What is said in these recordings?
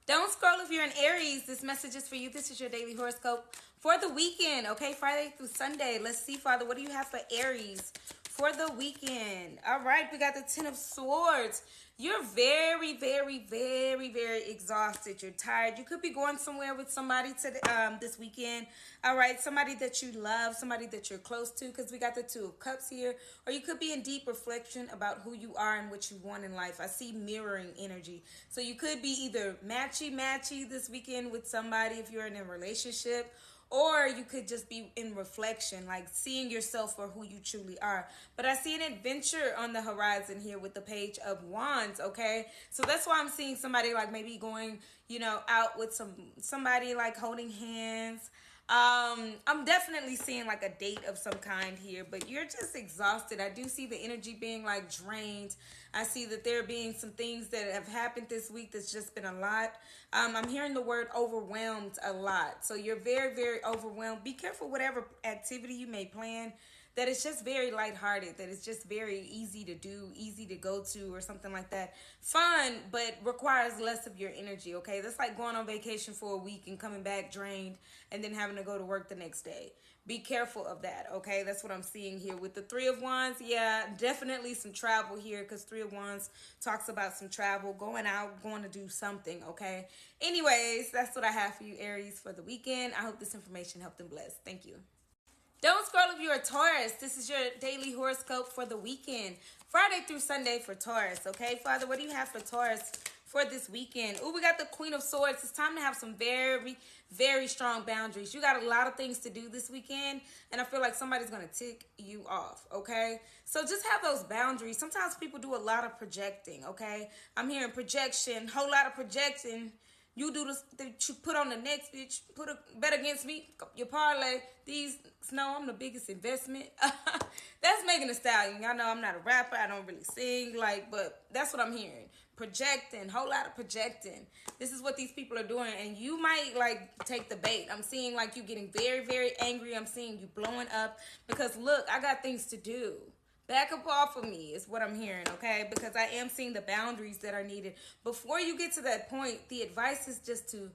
Don't scroll if you're an Aries. This message is for you. This is your daily horoscope for the weekend, okay? Friday through Sunday. Let's see, Father, what do you have for Aries for the weekend? All right, we got the Ten of Swords. You're very, very, very, very exhausted. You're tired. You could be going somewhere with somebody this weekend. All right, somebody that you love, somebody that you're close to, because we got the Two of Cups here. Or you could be in deep reflection about who you are and what you want in life. I see mirroring energy. So you could be either matchy this weekend with somebody if you're in a relationship, or you could just be in reflection, like seeing yourself for who you truly are. But I see an adventure on the horizon here with the Page of Wands, okay? So that's why I'm seeing somebody like maybe going, out with somebody like holding hands. I'm definitely seeing like a date of some kind here, but you're just exhausted. I do see the energy being like drained. I see that there being some things that have happened this week that's just been a lot. I'm hearing the word overwhelmed a lot. So you're very, very overwhelmed. Be careful whatever activity you may plan, that it's just very lighthearted, that it's just very easy to do, easy to go to, or something like that. Fun, but requires less of your energy, okay? That's like going on vacation for a week and coming back drained and then having to go to work the next day. Be careful of that, okay? That's what I'm seeing here. With the Three of Wands, yeah, definitely some travel here, because Three of Wands talks about some travel, going out, going to do something, okay? Anyways, that's what I have for you, Aries, for the weekend. I hope this information helped and blessed. Thank you. Don't scroll if you're a Taurus. This is your daily horoscope for the weekend. Friday through Sunday for Taurus, okay? Father, what do you have for Taurus for this weekend? Oh, we got the Queen of Swords. It's time to have some very, very strong boundaries. You got a lot of things to do this weekend, and I feel like somebody's going to tick you off, okay? So just have those boundaries. Sometimes people do a lot of projecting, okay? I'm hearing projection, whole lot of projecting. You do this that you put on the next bitch, put a bet against me, your parlay. These no, I'm the biggest investment. That's Megan Thee Stallion. Y'all know I'm not a rapper. I don't really sing, but that's what I'm hearing. Projecting, whole lot of projecting. This is what these people are doing, and you might take the bait. I'm seeing you getting very, very angry. I'm seeing you blowing up because look, I got things to do. Back up off of me is what I'm hearing, okay? Because I am seeing the boundaries that are needed. Before you get to that point, the advice is just to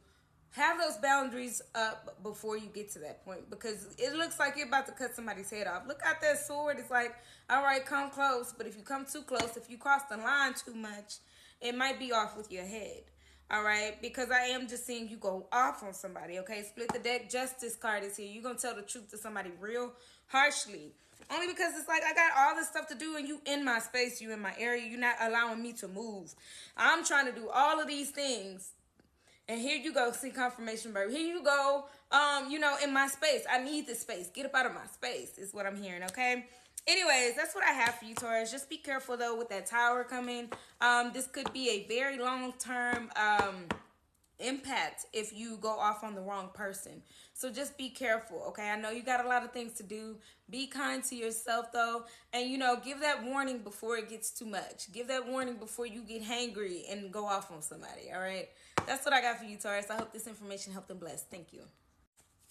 have those boundaries up before you get to that point. Because it looks like you're about to cut somebody's head off. Look out that sword. It's like, all right, come close. But if you come too close, if you cross the line too much, it might be off with your head. All right, because I am just seeing you go off on somebody, okay? Split the deck. Justice card is here. You're going to tell the truth to somebody real harshly. Only because it's like I got all this stuff to do and you in my space, you in my area. You're not allowing me to move. I'm trying to do all of these things. And here you go, see confirmation, baby. Here you go, in my space. I need this space. Get up out of my space is what I'm hearing, okay? Anyways, that's what I have for you, Taurus. Just be careful, though, with that tower coming. This could be a very long-term impact if you go off on the wrong person. So just be careful, okay? I know you got a lot of things to do. Be kind to yourself, though. And, give that warning before it gets too much. Give that warning before you get hangry and go off on somebody, all right? That's what I got for you, Taurus. I hope this information helped and blessed. Thank you.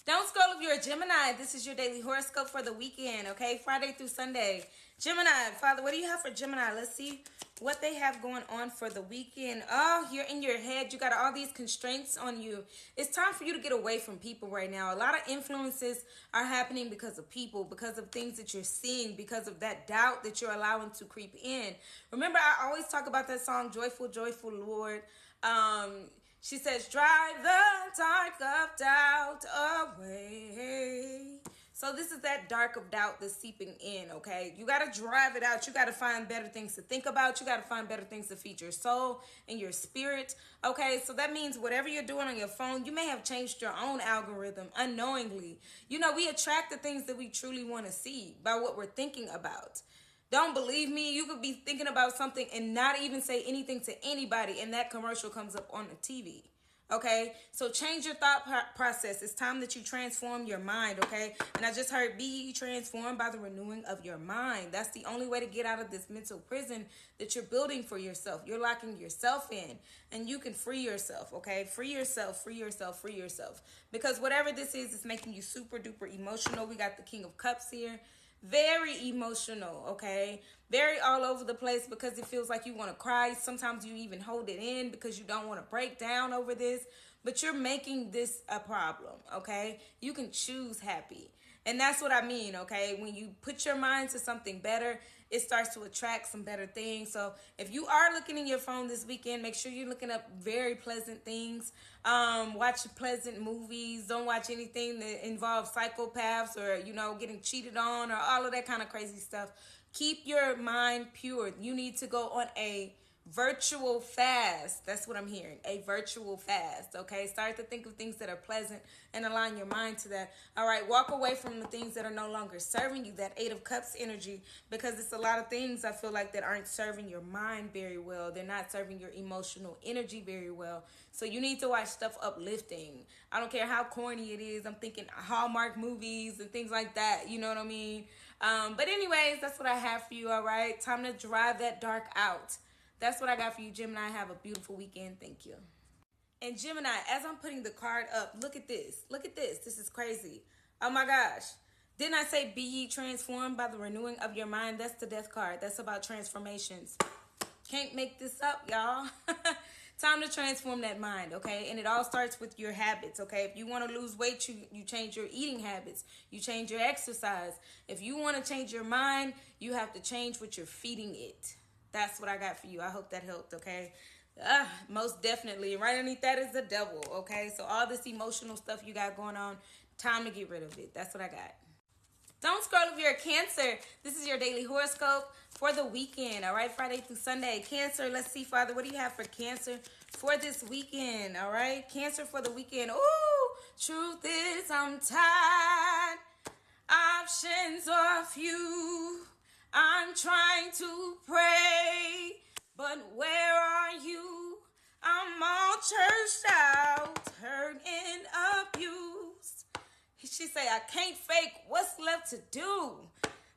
Don't scroll if you're a Gemini. This is your daily horoscope for the weekend, okay? Friday through Sunday. Gemini, Father, what do you have for Gemini? Let's see what they have going on for the weekend. Oh, you're in your head. You got all these constraints on you. It's time for you to get away from people right now. A lot of influences are happening because of people, because of things that you're seeing, because of that doubt that you're allowing to creep in. Remember, I always talk about that song, Joyful, Joyful Lord. She says, drive the dark of doubt away. So this is that dark of doubt that's seeping in, okay? You got to drive it out. You got to find better things to think about. You got to find better things to feed your soul and your spirit, okay? So that means whatever you're doing on your phone, you may have changed your own algorithm unknowingly. We attract the things that we truly want to see by what we're thinking about. Don't believe me? You could be thinking about something and not even say anything to anybody, and that commercial comes up on the TV. Okay, so change your thought process. It's time that you transform your mind, okay? And I just heard, be ye transformed by the renewing of your mind. That's the only way to get out of this mental prison that you're building for yourself. You're locking yourself in, and you can free yourself, okay? Free yourself, free yourself, free yourself. Because whatever this is making you super duper emotional. We got the King of Cups here. very emotional, okay? Very all over the place because it feels like you want to cry. Sometimes you even hold it in because you don't want to break down over this, but you're making this a problem, okay? You can choose happy. And that's what I mean, okay? When you put your mind to something better, it starts to attract some better things. So if you are looking in your phone this weekend, make sure you're looking up very pleasant things. Watch pleasant movies. Don't watch anything that involves psychopaths or, you know, getting cheated on or all of that kind of crazy stuff. Keep your mind pure. You need to go on a virtual fast. That's what I'm hearing. A virtual fast. Okay. Start to think of things that are pleasant and align your mind to that. All right. Walk away from the things that are no longer serving you. That 8 of Cups energy, because it's a lot of things I feel like that aren't serving your mind very well. They're not serving your emotional energy very well. So you need to watch stuff uplifting. I don't care how corny it is. I'm thinking Hallmark movies and things like that. You know what I mean? But anyways, that's what I have for you. All right. Time to drive that dark out. That's what I got for you, Gemini. Have a beautiful weekend. Thank you. And Gemini, as I'm putting the card up, look at this. Look at this. This is crazy. Oh my gosh. Didn't I say be ye transformed by the renewing of your mind? That's the death card. That's about transformations. Can't make this up, y'all. Time to transform that mind, okay? And it all starts with your habits, okay? If you want to lose weight, you change your eating habits. You change your exercise. If you want to change your mind, you have to change what you're feeding it. That's what I got for you. I hope that helped, okay? Most definitely. Right underneath that is the devil, okay? So all this emotional stuff you got going on, time to get rid of it. That's what I got. Don't scroll if you're a Cancer. This is your daily horoscope for the weekend, all right? Friday through Sunday. Cancer, let's see, Father, what do you have for Cancer for this weekend, all right? Cancer for the weekend. Ooh, truth is I'm tired. Options are few. I'm trying to pray, but where are you? I'm all churched out, hurt and abused. She say, I can't fake. What's left to do?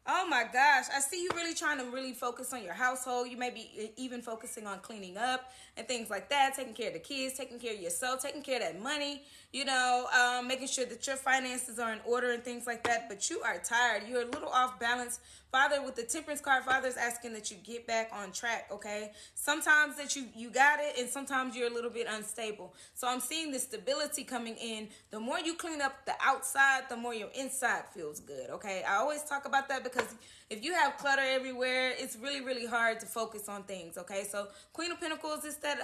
Oh my gosh. I see you really trying to really focus on your household. You may be even focusing on cleaning up and things like that, taking care of the kids, taking care of yourself, taking care of that money, you know, making sure that your finances are in order and things like that. But you are tired. You're a little off balance. Father, with the Temperance card, Father's asking that you get back on track, okay? Sometimes that you got it, and sometimes you're a little bit unstable. So I'm seeing the stability coming in. The more you clean up the outside, the more your inside feels good, okay? I always talk about that because if you have clutter everywhere, it's really, really hard to focus on things, okay? So Queen of Pentacles is that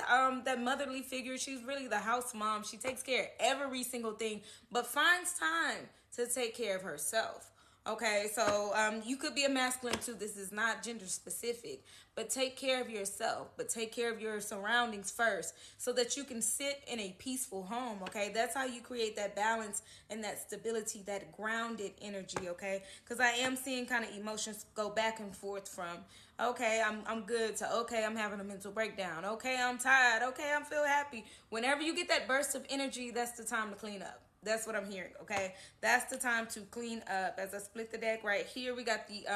motherly figure. She's really the house mom. She takes care of every single thing, but finds time to take care of herself. Okay, so you could be a masculine too. This is not gender specific, but take care of yourself, but take care of your surroundings first so that you can sit in a peaceful home, okay? That's how you create that balance and that stability, that grounded energy, okay? Because I am seeing kind of emotions go back and forth from, okay, I'm good, to, okay, I'm having a mental breakdown, okay, I'm tired, okay, I'm feel happy. Whenever you get that burst of energy, that's the time to clean up. That's what I'm hearing, okay? That's the time to clean up. As I split the deck right here, we got the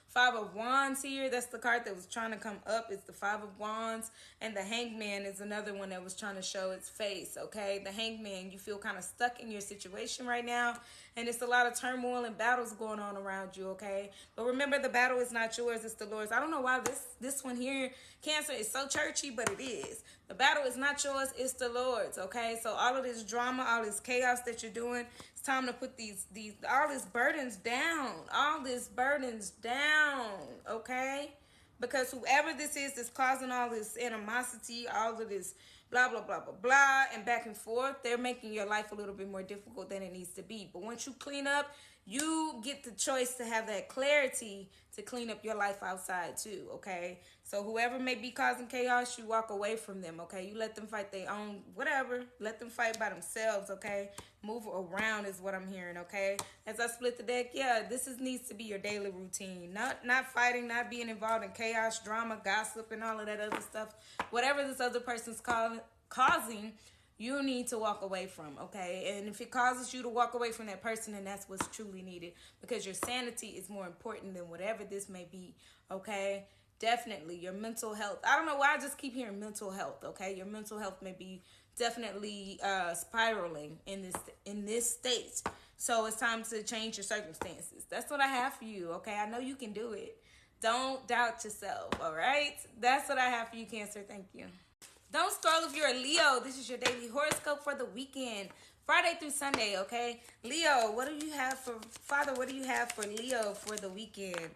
Five of Wands here. That's the card that was trying to come up. It's the Five of Wands. And the Hangman is another one that was trying to show its face, okay? The Hangman, you feel kind of stuck in your situation right now. And it's a lot of turmoil and battles going on around you, okay? But remember, the battle is not yours, it's the Lord's. I don't know why this one here, Cancer, is so churchy, but it is. The battle is not yours, it's the Lord's, okay? So all of this drama, all this chaos that you're doing, it's time to put all these burdens down. All these burdens down, okay? Because whoever this is that's causing all this animosity, all of this blah, blah, blah, blah, blah, and back and forth, they're making your life a little bit more difficult than it needs to be. But once you clean up, you get the choice to have that clarity to clean up your life outside too, okay? So whoever may be causing chaos, you walk away from them, okay? You let them fight their own, whatever. Let them fight by themselves, okay? Move around is what I'm hearing, okay? As I split the deck, yeah, needs to be your daily routine. Not fighting, not being involved in chaos, drama, gossip, and all of that other stuff. Whatever this other person's causing, you need to walk away from, okay? And if it causes you to walk away from that person, then that's what's truly needed, because your sanity is more important than whatever this may be, okay? Definitely your mental health. I don't know why I just keep hearing mental health, okay? Your mental health may be definitely spiraling in this state. So it's time to change your circumstances. That's what I have for you, okay? I know you can do it. Don't doubt yourself, all right? That's what I have for you, Cancer. Thank you. Don't scroll if you're a Leo. This is your daily horoscope for the weekend, Friday through Sunday, okay? Leo, what do you have for, Father, what do you have for Leo for the weekend?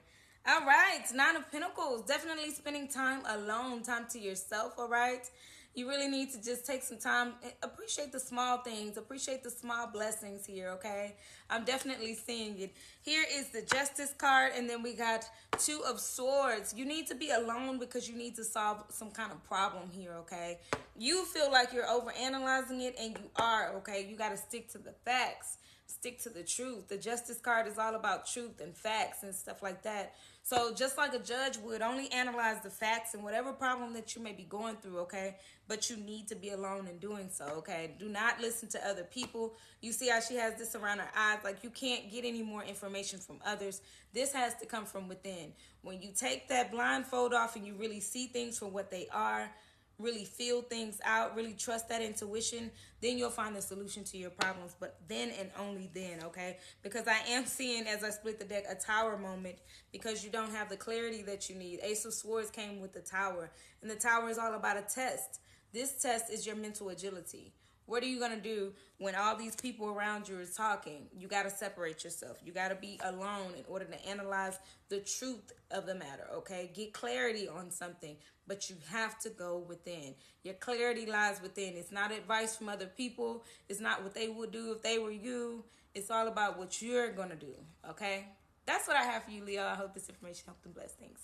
All right, Nine of Pentacles. Definitely spending time alone, time to yourself, all right? You really need to just take some time, appreciate the small things, appreciate the small blessings here, okay? I'm definitely seeing it. Here is the Justice card, and then we got Two of Swords. You need to be alone because you need to solve some kind of problem here, okay? You feel like you're overanalyzing it, and you are, okay? You got to stick to the facts. Stick to the truth. The Justice card is all about truth and facts and stuff like that. So just like a judge would only analyze the facts and whatever problem that you may be going through, okay? But you need to be alone in doing so, okay? Do not listen to other people. You see how she has this around her eyes? Like, you can't get any more information from others. This has to come from within. When you take that blindfold off and you really see things for what they are, really feel things out, really trust that intuition, then you'll find the solution to your problems. But then and only then, okay? Because I am seeing, as I split the deck, a tower moment because you don't have the clarity that you need. Ace of Swords came with the tower, and the tower is all about a test. This test is your mental agility. What are you going to do when all these people around you are talking? You got to separate yourself. You got to be alone in order to analyze the truth of the matter, okay? Get clarity on something, but you have to go within. Your clarity lies within. It's not advice from other people. It's not what they would do if they were you. It's all about what you're going to do, okay? That's what I have for you, Leo. I hope this information helped and blessed. Thanks.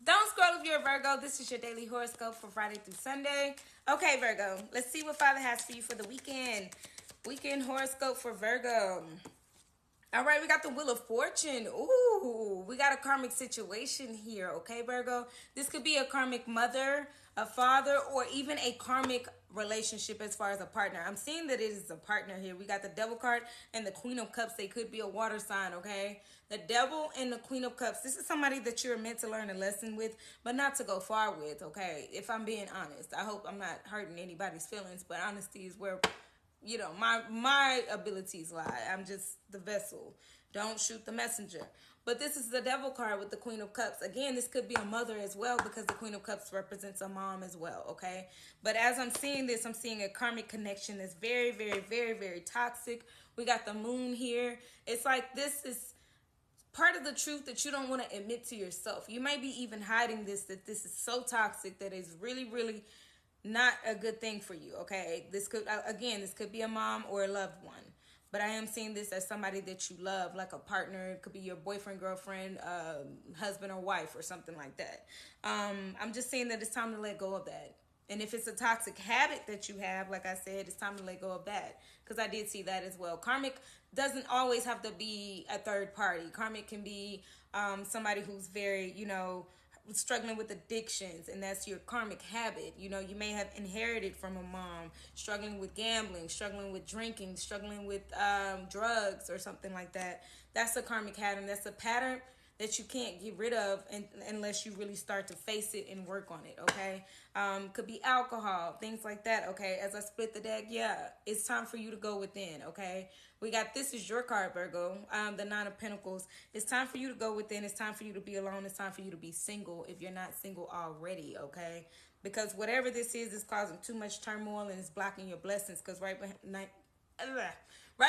Don't scroll if you're a Virgo. This is your daily horoscope for Friday through Sunday. Okay, Virgo, let's see what Father has for you for the weekend. Weekend horoscope for Virgo. All right, we got the Wheel of Fortune. Ooh, we got a karmic situation here, okay, Virgo? This could be a karmic mother, a father, or even a karmic relationship as far as a partner. I'm seeing that it is a partner here. We got the Devil card and the Queen of Cups. They could be a water sign, okay? The Devil and the Queen of Cups. This is somebody that you're meant to learn a lesson with, but not to go far with, okay? If I'm being honest. I hope I'm not hurting anybody's feelings, but honesty is where, you know, my abilities lie. I'm just the vessel. Don't shoot the messenger. But this is the Devil card with the Queen of Cups. Again, this could be a mother as well because the Queen of Cups represents a mom as well, okay? But as I'm seeing this, I'm seeing a karmic connection that's very, very, very, very toxic. We got the Moon here. It's like this is part of the truth that you don't want to admit to yourself. You may be even hiding this, that this is so toxic that it's really, really not a good thing for you, okay? This could, again, this could be a mom or a loved one. But I am seeing this as somebody that you love, like a partner. It could be your boyfriend, girlfriend, husband or wife or something like that. I'm just saying that it's time to let go of that. And if it's a toxic habit that you have, like I said, it's time to let go of that. Because I did see that as well. Karmic doesn't always have to be a third party. Karmic can be somebody who's very, you know, struggling with addictions, and that's your karmic habit. You know, you may have inherited from a mom, struggling with gambling, struggling with drinking, struggling with drugs or something like that. That's a karmic pattern. That's a pattern that you can't get rid of unless you really start to face it and work on it, okay? Could be alcohol, things like that, okay? As I split the deck, yeah, it's time for you to go within, okay? We got, this is your card, Virgo, the Nine of Pentacles. It's time for you to go within. It's time for you to be alone. It's time for you to be single if you're not single already, okay? Because whatever this is causing too much turmoil and it's blocking your blessings, because right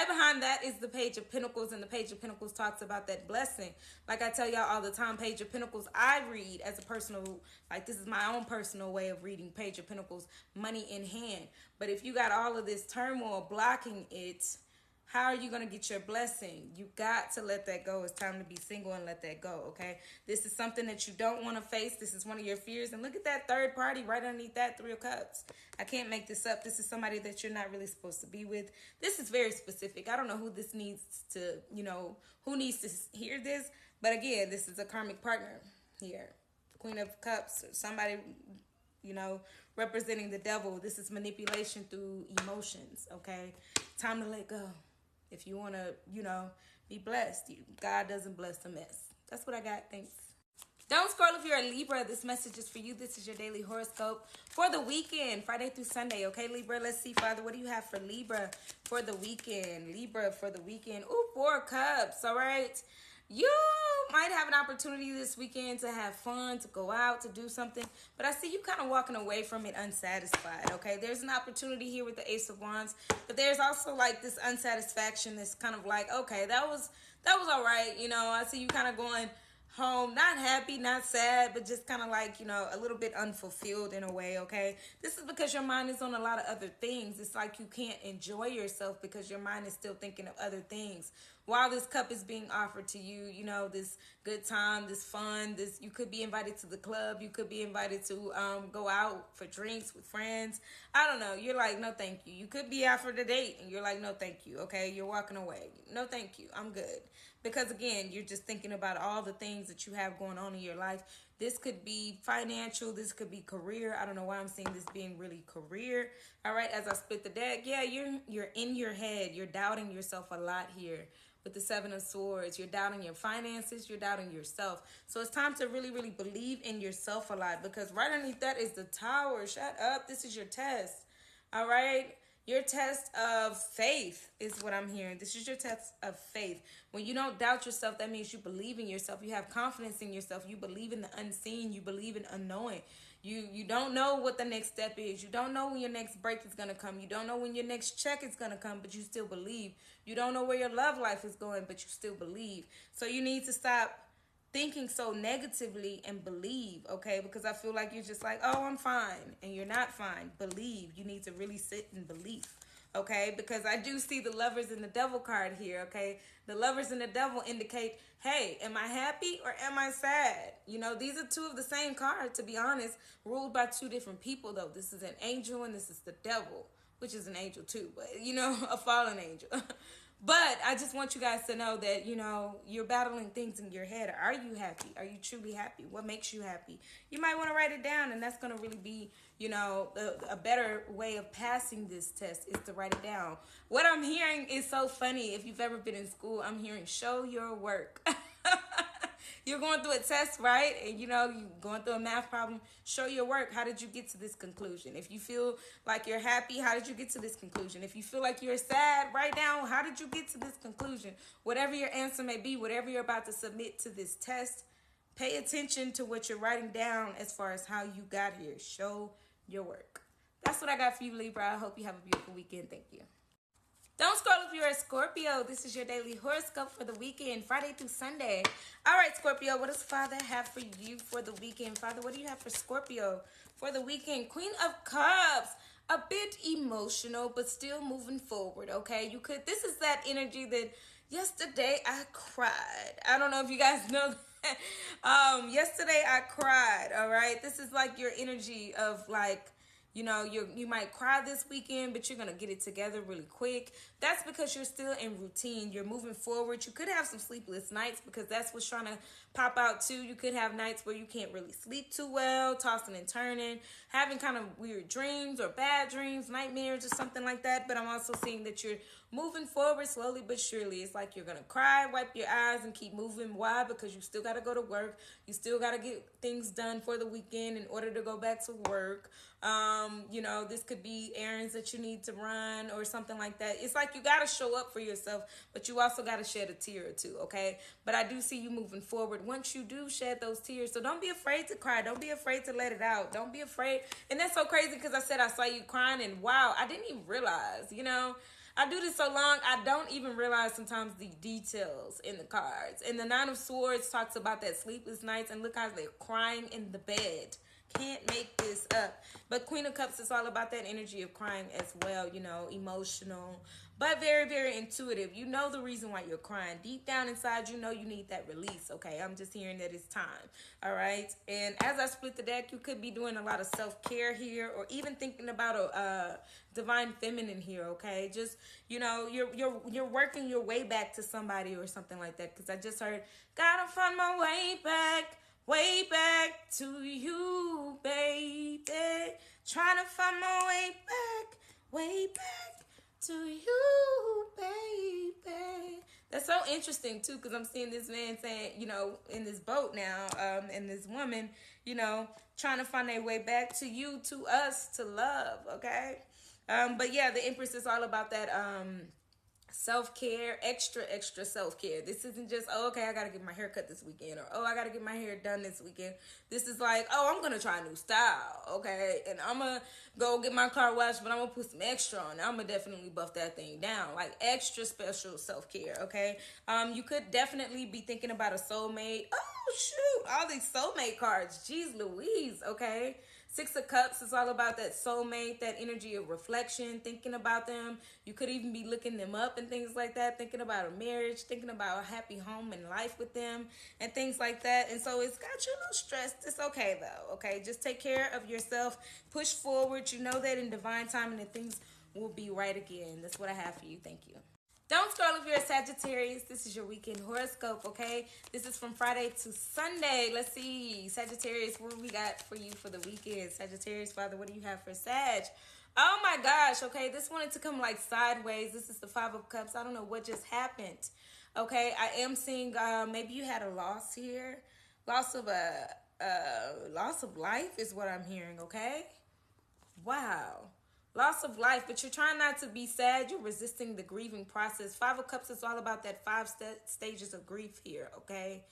behind that is the Page of Pentacles, and the Page of Pentacles talks about that blessing. Like I tell y'all all the time, Page of Pentacles, I read as a personal, like this is my own personal way of reading Page of Pentacles, money in hand. But if you got all of this turmoil blocking it, how are you going to get your blessing? You got to let that go. It's time to be single and let that go, okay? This is something that you don't want to face. This is one of your fears. And look at that third party right underneath that, Three of Cups. I can't make this up. This is somebody that you're not really supposed to be with. This is very specific. I don't know who this needs to, you know, who needs to hear this. But again, this is a karmic partner here. Queen of Cups, somebody, you know, representing the devil. This is manipulation through emotions, okay? Time to let go. If you want to, you know, be blessed, God doesn't bless a mess. That's what I got. Thanks. Don't scroll if you're a Libra. This message is for you. This is your daily horoscope for the weekend, Friday through Sunday. Okay, Libra, let's see, Father, what do you have for Libra for the weekend? Libra for the weekend. Ooh, 4 of Cups, all right? You might have an opportunity this weekend to have fun, to go out, to do something. But I see you kind of walking away from it unsatisfied, okay? There's an opportunity here with the Ace of Wands. But there's also like this unsatisfaction that's kind of like, okay, that was all right. You know, I see you kind of going home, not happy, not sad, but just kind of like, you know, a little bit unfulfilled in a way, okay? This is because your mind is on a lot of other things. It's like you can't enjoy yourself because your mind is still thinking of other things. While this cup is being offered to you, you know, this good time, this fun, this, you could be invited to the club, you could be invited to go out for drinks with friends. I don't know. You're like, no, thank you. You could be offered a date and you're like, no, thank you. Okay, you're walking away. No, thank you. I'm good. Because again, you're just thinking about all the things that you have going on in your life. This could be financial. This could be career. I don't know why I'm seeing this being really career. All right, as I split the deck, yeah, you're in your head. You're doubting yourself a lot here. With the 7 of Swords, you're doubting your finances, you're doubting yourself. So it's time to really, really believe in yourself a lot, because right underneath that is the Tower. Shut up. This is your test. All right? Your test of faith is what I'm hearing. This is your test of faith. When you don't doubt yourself, that means you believe in yourself. You have confidence in yourself. You believe in the unseen. You believe in unknowing. You don't know what the next step is. You don't know when your next break is going to come. You don't know when your next check is going to come, but you still believe. You don't know where your love life is going, but you still believe. So you need to stop thinking so negatively and believe, okay? Because I feel like you're just like, oh, I'm fine, and you're not fine. Believe. You need to really sit in belief, okay? Because I do see the Lovers and the Devil card here, okay? The Lovers and the Devil indicate, hey, am I happy or am I sad? You know, these are 2 of the same card, to be honest, ruled by 2 different people, though. This is an angel and this is the devil, which is an angel too, but, you know, a fallen angel. But I just want you guys to know that, you know, you're battling things in your head. Are you happy? Are you truly happy? What makes you happy? You might want to write it down, and that's going to really be, you know, a better way of passing this test is to write it down. What I'm hearing is so funny. If you've ever been in school, I'm hearing show your work. You're going through a test, right? And, you know, you're going through a math problem. Show your work. How did you get to this conclusion? If you feel like you're happy, how did you get to this conclusion? If you feel like you're sad, write down, how did you get to this conclusion? Whatever your answer may be, whatever you're about to submit to this test, pay attention to what you're writing down as far as how you got here. Show your work. That's what I got for you, Libra. I hope you have a beautiful weekend. Thank you. Don't scroll if you're a Scorpio. This is your daily horoscope for the weekend, Friday through Sunday. All right, Scorpio, what does Father have for you for the weekend? Father, what do you have for Scorpio for the weekend? Queen of Cups. A bit emotional, but still moving forward, okay? This is that energy that yesterday I cried. I don't know if you guys know that. Yesterday I cried, all right? This is like your energy of like, you know, you might cry this weekend, but you're going to get it together really quick. That's because you're still in routine. You're moving forward. You could have some sleepless nights because that's what's trying to pop out too. You could have nights where you can't really sleep too well, tossing and turning, having kind of weird dreams or bad dreams, nightmares or something like that. But I'm also seeing that you're moving forward slowly but surely. It's like you're going to cry, wipe your eyes, and keep moving. Why? Because you still got to go to work. You still got to get things done for the weekend in order to go back to work. You know, this could be errands that you need to run or something like that. It's like you got to show up for yourself, but you also got to shed a tear or two, okay? But I do see you moving forward once you do shed those tears. So don't be afraid to cry. Don't be afraid to let it out. Don't be afraid. And that's so crazy because I said I saw you crying, and wow, I didn't even realize, you know. I do this so long, I don't even realize sometimes the details in the cards. And the 9 of Swords talks about that sleepless nights, and look how they're crying in the bed. Can't make this up. But Queen of Cups is all about that energy of crying as well, you know, emotional, but very, very intuitive. You know the reason why you're crying. Deep down inside, you know you need that release, okay? I'm just hearing that it's time, all right? And as I split the deck, you could be doing a lot of self-care here, or even thinking about a divine feminine here, okay? Just, you know, you're working your way back to somebody or something like that, because I just heard, gotta find my way back to you, baby. Trying to find my way back to you, baby. That's so interesting too, because I'm seeing this man saying, in this boat now, and this woman, trying to find their way back to you, to us, to love. Okay, but yeah, the Empress is all about that. Self-care, extra self-care. This isn't just, oh, okay, I gotta get my hair cut this weekend, or oh, I gotta get my hair done this weekend. This is like, oh, I'm gonna try a new style, okay, and I'm gonna go get my car washed, but I'm gonna put some extra on. I'm gonna definitely buff that thing down, like extra special self-care. Okay, you could definitely be thinking about a soulmate. Oh shoot, all these soulmate cards, jeez Louise. Okay, Six of Cups is all about that soulmate, that energy of reflection, thinking about them. You could even be looking them up and things like that, thinking about a marriage, thinking about a happy home and life with them and things like that. And so it's got you a little stressed. It's okay though, okay? Just take care of yourself. Push forward. You know that in divine timing that things will be right again. That's what I have for you. Thank you. Don't scroll if you're a Sagittarius. This is your weekend horoscope, okay? This is from Friday to Sunday. Let's see. Sagittarius, what we got for you for the weekend? Sagittarius, Father, what do you have for Sag? Oh my gosh, okay? This wanted to come like sideways. This is the Five of Cups. I don't know what just happened, okay? I am seeing maybe you had a loss here. Loss of life is what I'm hearing, okay? Wow. Loss of life, but you're trying not to be sad. You're resisting the grieving process. Five of Cups is all about that five stages of grief here, okay?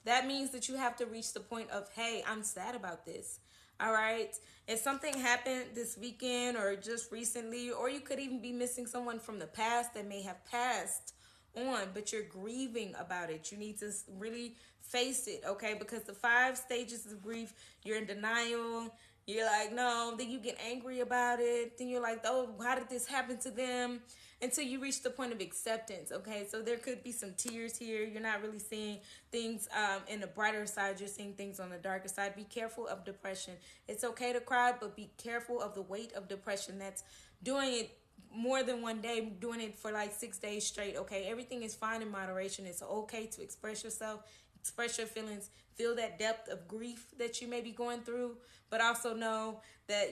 That means that you have to reach the point of, hey, I'm sad about this, all right? If something happened this weekend or just recently, or you could even be missing someone from the past that may have passed on, but you're grieving about it. You need to really face it, okay? Because the five stages of grief, you're in denial. You're like, no, then you get angry about it. Then you're like, oh, how did this happen to them? Until you reach the point of acceptance, okay? So there could be some tears here. You're not really seeing things in the brighter side. You're seeing things on the darker side. Be careful of depression. It's okay to cry, but be careful of the weight of depression. That's doing it more than one day, doing it for like 6 days straight, okay? Everything is fine in moderation. It's okay to express yourself, express your feelings, feel that depth of grief that you may be going through, but also know that,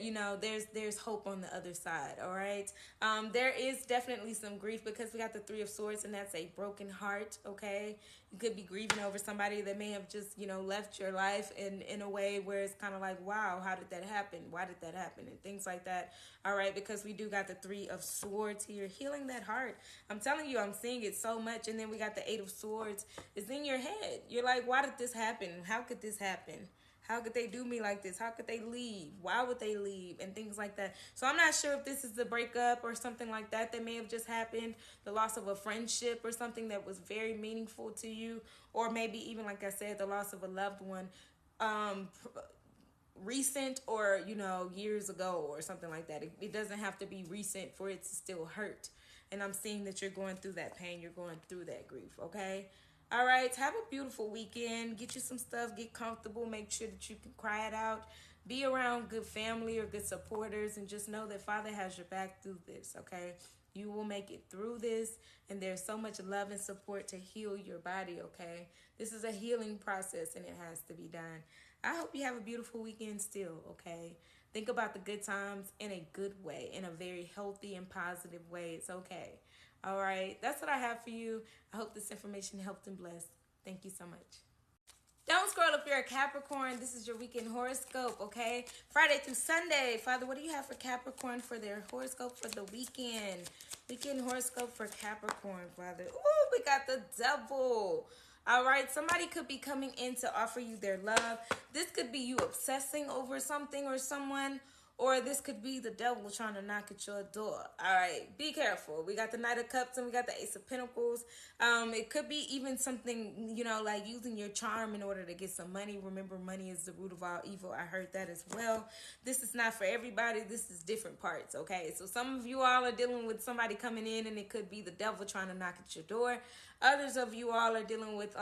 there's hope on the other side, all right? There is definitely some grief because we got the Three of Swords, and that's a broken heart, okay? You could be grieving over somebody that may have just, left your life in a way where it's kind of like, wow, how did that happen? Why did that happen? And things like that, all right? Because we do got the Three of Swords here, healing that heart. I'm telling you, I'm seeing it so much. And then we got the Eight of Swords. It's in your head. You're like, why did this happen? How could this happen? How could they do me like this? How could they leave? Why would they leave? And things like that. So I'm not sure if this is the breakup or something like that that may have just happened. The loss of a friendship or something that was very meaningful to you. Or maybe even, like I said, the loss of a loved one. Recent or, years ago or something like that. It doesn't have to be recent for it to still hurt. And I'm seeing that you're going through that pain. You're going through that grief, okay? All right, have a beautiful weekend. Get you some stuff. Get comfortable. Make sure that you can cry it out. Be around good family or good supporters. And just know that Father has your back through this, okay? You will make it through this. And there's so much love and support to heal your body, okay? This is a healing process and it has to be done. I hope you have a beautiful weekend still, okay? Think about the good times in a good way, in a very healthy and positive way. It's okay. All right, that's what I have for you. I hope this information helped and blessed. Thank you so much. Don't scroll if you're a Capricorn. This is your weekend horoscope, okay? Friday through Sunday. Father, what do you have for Capricorn for their horoscope for the weekend? Weekend horoscope for Capricorn, Father. Ooh, we got the Devil. All right, somebody could be coming in to offer you their love. This could be you obsessing over something or someone. Or this could be the devil trying to knock at your door. All right, be careful. We got the Knight of Cups and we got the Ace of Pentacles. It could be even something, like using your charm in order to get some money. Remember, money is the root of all evil. I heard that as well. This is not for everybody. This is different parts, okay? So some of you all are dealing with somebody coming in and it could be the devil trying to knock at your door. Others of you all are dealing with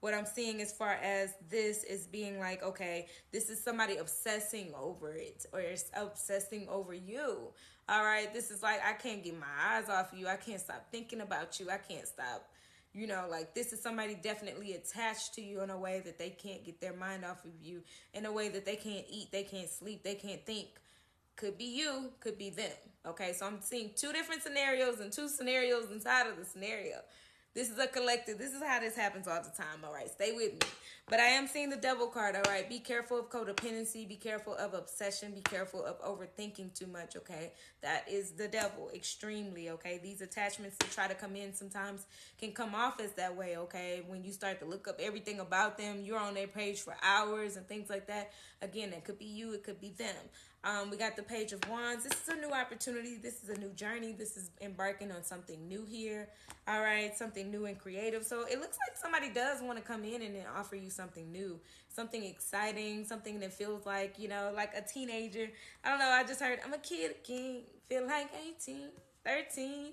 what I'm seeing as far as this is being like, okay, this is somebody obsessing over it or obsessing over you. All right, this is like, I can't get my eyes off of you. I can't stop thinking about you. I can't stop, this is somebody definitely attached to you in a way that they can't get their mind off of you, in a way that they can't eat, they can't sleep, they can't think. Could be you, could be them. Okay, so I'm seeing two different scenarios and two scenarios inside of the scenario. This is a collective. This is how this happens all the time. All right, stay with me. But I am seeing the devil card. All right, be careful of codependency. Be careful of obsession. Be careful of overthinking too much. Okay, that is the devil extremely. Okay, these attachments that try to come in sometimes can come off as that way. Okay, when you start to look up everything about them, you're on their page for hours and things like that. Again, it could be you. It could be them. We got the Page of Wands. This is a new opportunity. This is a new journey. This is embarking on something new here. All right, something new and creative. So it looks like somebody does want to come in and then offer you something new, something exciting, something that feels like, you know, like a teenager. I don't know. I just heard, I'm a kid again, feel like 18, 13.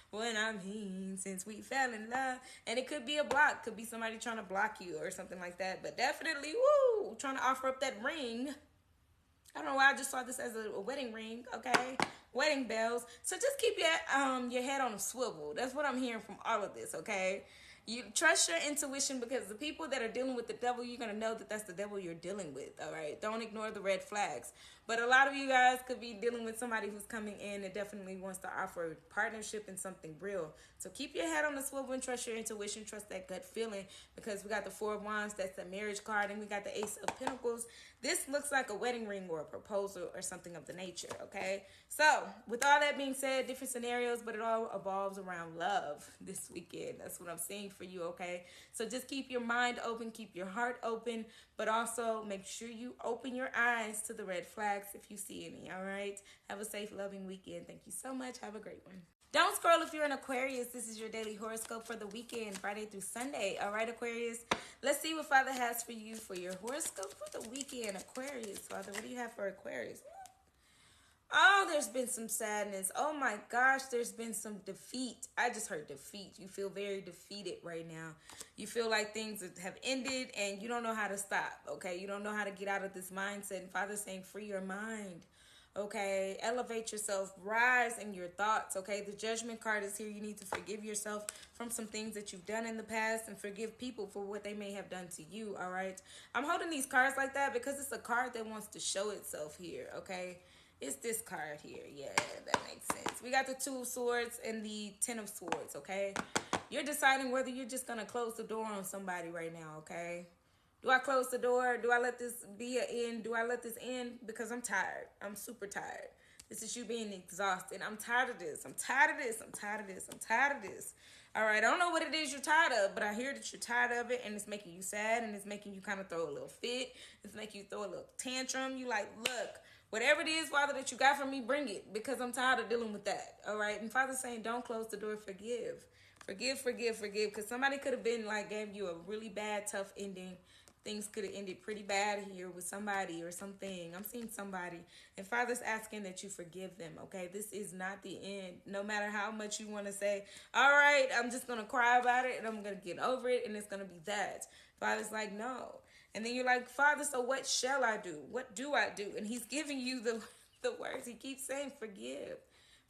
What I mean, since we fell in love. And it could be a block. Could be somebody trying to block you or something like that. But definitely, woo, trying to offer up that ring. I don't know why I just saw this as a wedding ring, okay? Wedding bells. So just keep your head on a swivel. That's what I'm hearing from all of this, okay? You trust your intuition, because the people that are dealing with the devil, you're going to know that that's the devil you're dealing with, all right? Don't ignore the red flags. But a lot of you guys could be dealing with somebody who's coming in that definitely wants to offer partnership and something real. So keep your head on the swivel and trust your intuition, trust that gut feeling, because we got the Four of Wands, that's the marriage card, and we got the Ace of Pentacles. This looks like a wedding ring or a proposal or something of the nature, okay? So with all that being said, different scenarios, but it all evolves around love this weekend. That's what I'm seeing for you, okay? So just keep your mind open, keep your heart open, but also make sure you open your eyes to the red flags if you see any, all right? Have a safe, loving weekend. Thank you so much. Have a great one. Don't scroll if you're an Aquarius. This is your daily horoscope for the weekend, Friday through Sunday. All right, Aquarius, let's see what Father has for you for your horoscope for the weekend. Aquarius, Father, what do you have for Aquarius? Oh, there's been some sadness. Oh my gosh, there's been some defeat. I just heard defeat. You feel very defeated right now. You feel like things have ended and you don't know how to stop, okay? You don't know how to get out of this mindset. And Father's saying, free your mind, okay? Elevate yourself, rise in your thoughts, okay? The Judgment card is here. You need to forgive yourself from some things that you've done in the past and forgive people for what they may have done to you, all right? I'm holding these cards like that because it's a card that wants to show itself here, okay? It's this card here. Yeah, that makes sense. We got the Two of Swords and the Ten of Swords, okay? You're deciding whether you're just going to close the door on somebody right now, okay? Do I close the door? Do I let this be an end? Do I let this end? Because I'm tired. I'm super tired. This is you being exhausted. I'm tired of this. I'm tired of this. I'm tired of this. I'm tired of this. All right, I don't know what it is you're tired of, but I hear that you're tired of it, and it's making you sad, and it's making you kind of throw a little fit. It's making you throw a little tantrum. You like, look, whatever it is, Father, that you got from me, bring it, because I'm tired of dealing with that, all right? And Father's saying, don't close the door. Forgive. Forgive, forgive, forgive, because somebody could have been like, gave you a really bad, tough ending. Things could have ended pretty bad here with somebody or something. I'm seeing somebody. And Father's asking that you forgive them, okay? This is not the end. No matter how much you want to say, all right, I'm just going to cry about it and I'm going to get over it and it's going to be that. Father's like, no. And then you're like, Father, so what shall I do? What do I do? And he's giving you the words. He keeps saying, forgive.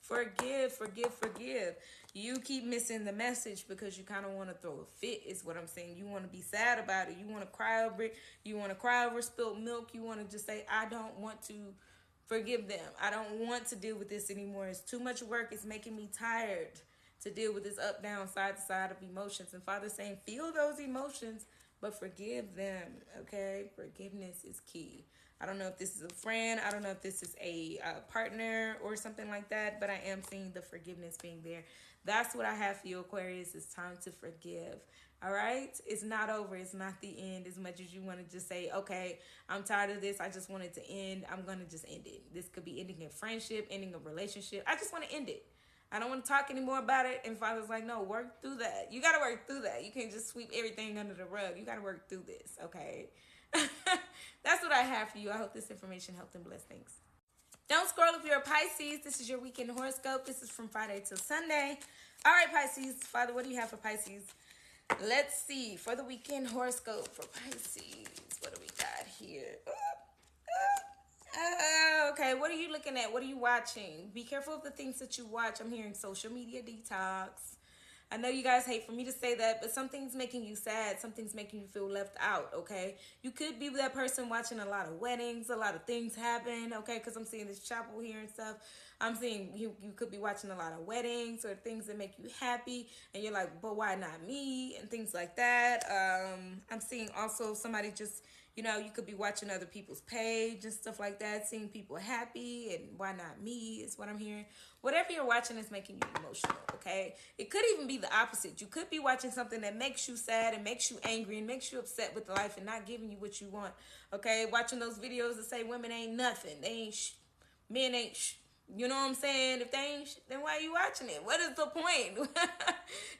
Forgive, forgive, forgive. You keep missing the message because you kind of want to throw a fit is what I'm saying. You want to be sad about it. You want to cry over it. You want to cry over spilled milk. You want to just say, I don't want to forgive them. I don't want to deal with this anymore. It's too much work. It's making me tired to deal with this up, down, side to side of emotions. And Father's saying, feel those emotions, but forgive them, okay? Forgiveness is key. I don't know if this is a friend. I don't know if this is a partner or something like that, but I am seeing the forgiveness being there. That's what I have for you, Aquarius. It's time to forgive, all right? It's not over. It's not the end as much as you want to just say, okay, I'm tired of this. I just want it to end. I'm going to just end it. This could be ending a friendship, ending a relationship. I just want to end it. I don't want to talk anymore about it. And Father's like, no, work through that. You got to work through that. You can't just sweep everything under the rug. You got to work through this, okay? That's what I have for you. I hope this information helped and blessed. Thanks. Don't scroll if you're a Pisces. This is your weekend horoscope. This is from Friday till Sunday. All right, Pisces. Father, what do you have for Pisces? Let's see. For the weekend horoscope for Pisces. What do we got here? Okay, what are you looking at? What are you watching? Be careful of the things that you watch. I'm hearing social media detox. I know you guys hate for me to say that, but something's making you sad. Something's making you feel left out, okay? You could be that person watching a lot of weddings, a lot of things happen, okay? Because I'm seeing this chapel here and stuff. I'm seeing you could be watching a lot of weddings or things that make you happy, and you're like, but why not me? And things like that. I'm seeing also somebody just, you know, you could be watching other people's page and stuff like that, seeing people happy, and why not me is what I'm hearing. Whatever you're watching is making you emotional, okay? It could even be the opposite. You could be watching something that makes you sad and makes you angry and makes you upset with life and not giving you what you want, okay? Watching those videos that say women ain't nothing. They ain't men ain't you know what I'm saying? If they ain't then why are you watching it? What is the point?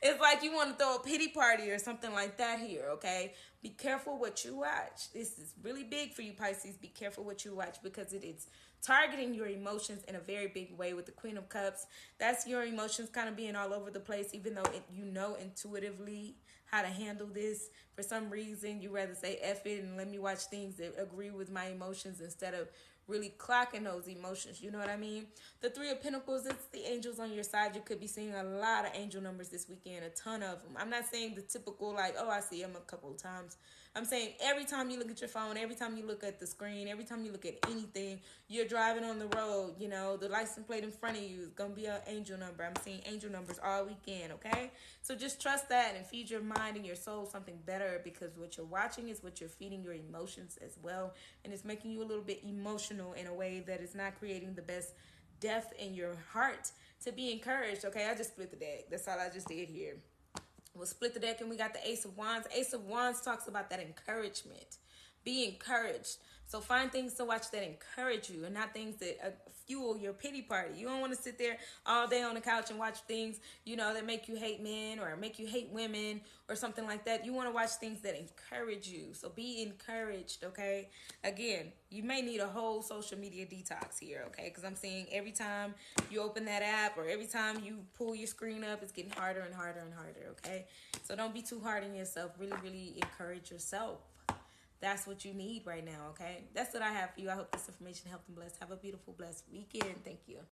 It's like you want to throw a pity party or something like that here, okay? Be careful what you watch. This is really big for you, Pisces. Be careful what you watch because it is targeting your emotions in a very big way with the Queen of Cups. That's your emotions kind of being all over the place, even though you know intuitively how to handle this. For some reason, you rather say F it and let me watch things that agree with my emotions instead of really clocking those emotions. You know what I mean? The Three of Pentacles, it's the angels on your side. You could be seeing a lot of angel numbers this weekend, a ton of them. I'm not saying the typical like, oh, I see them a couple of times. I'm saying every time you look at your phone, every time you look at the screen, every time you look at anything, you're driving on the road, you know, the license plate in front of you is going to be an angel number. I'm seeing angel numbers all weekend, okay? So just trust that and feed your mind and your soul something better, because what you're watching is what you're feeding your emotions as well. And it's making you a little bit emotional in a way that is not creating the best depth in your heart to be encouraged, okay? I just split the deck. That's all I just did here. We'll split the deck and we got the Ace of Wands. Ace of Wands talks about that encouragement. Be encouraged. So find things to watch that encourage you and not things that fuel your pity party. You don't want to sit there all day on the couch and watch things, you know, that make you hate men or make you hate women or something like that. You want to watch things that encourage you. So be encouraged, okay? Again, you may need a whole social media detox here, okay? Because I'm seeing every time you open that app or every time you pull your screen up, it's getting harder and harder and harder, okay? So don't be too hard on yourself. Really, really encourage yourself. That's what you need right now, okay? That's what I have for you. I hope this information helped and blessed. Have a beautiful, blessed weekend. Thank you.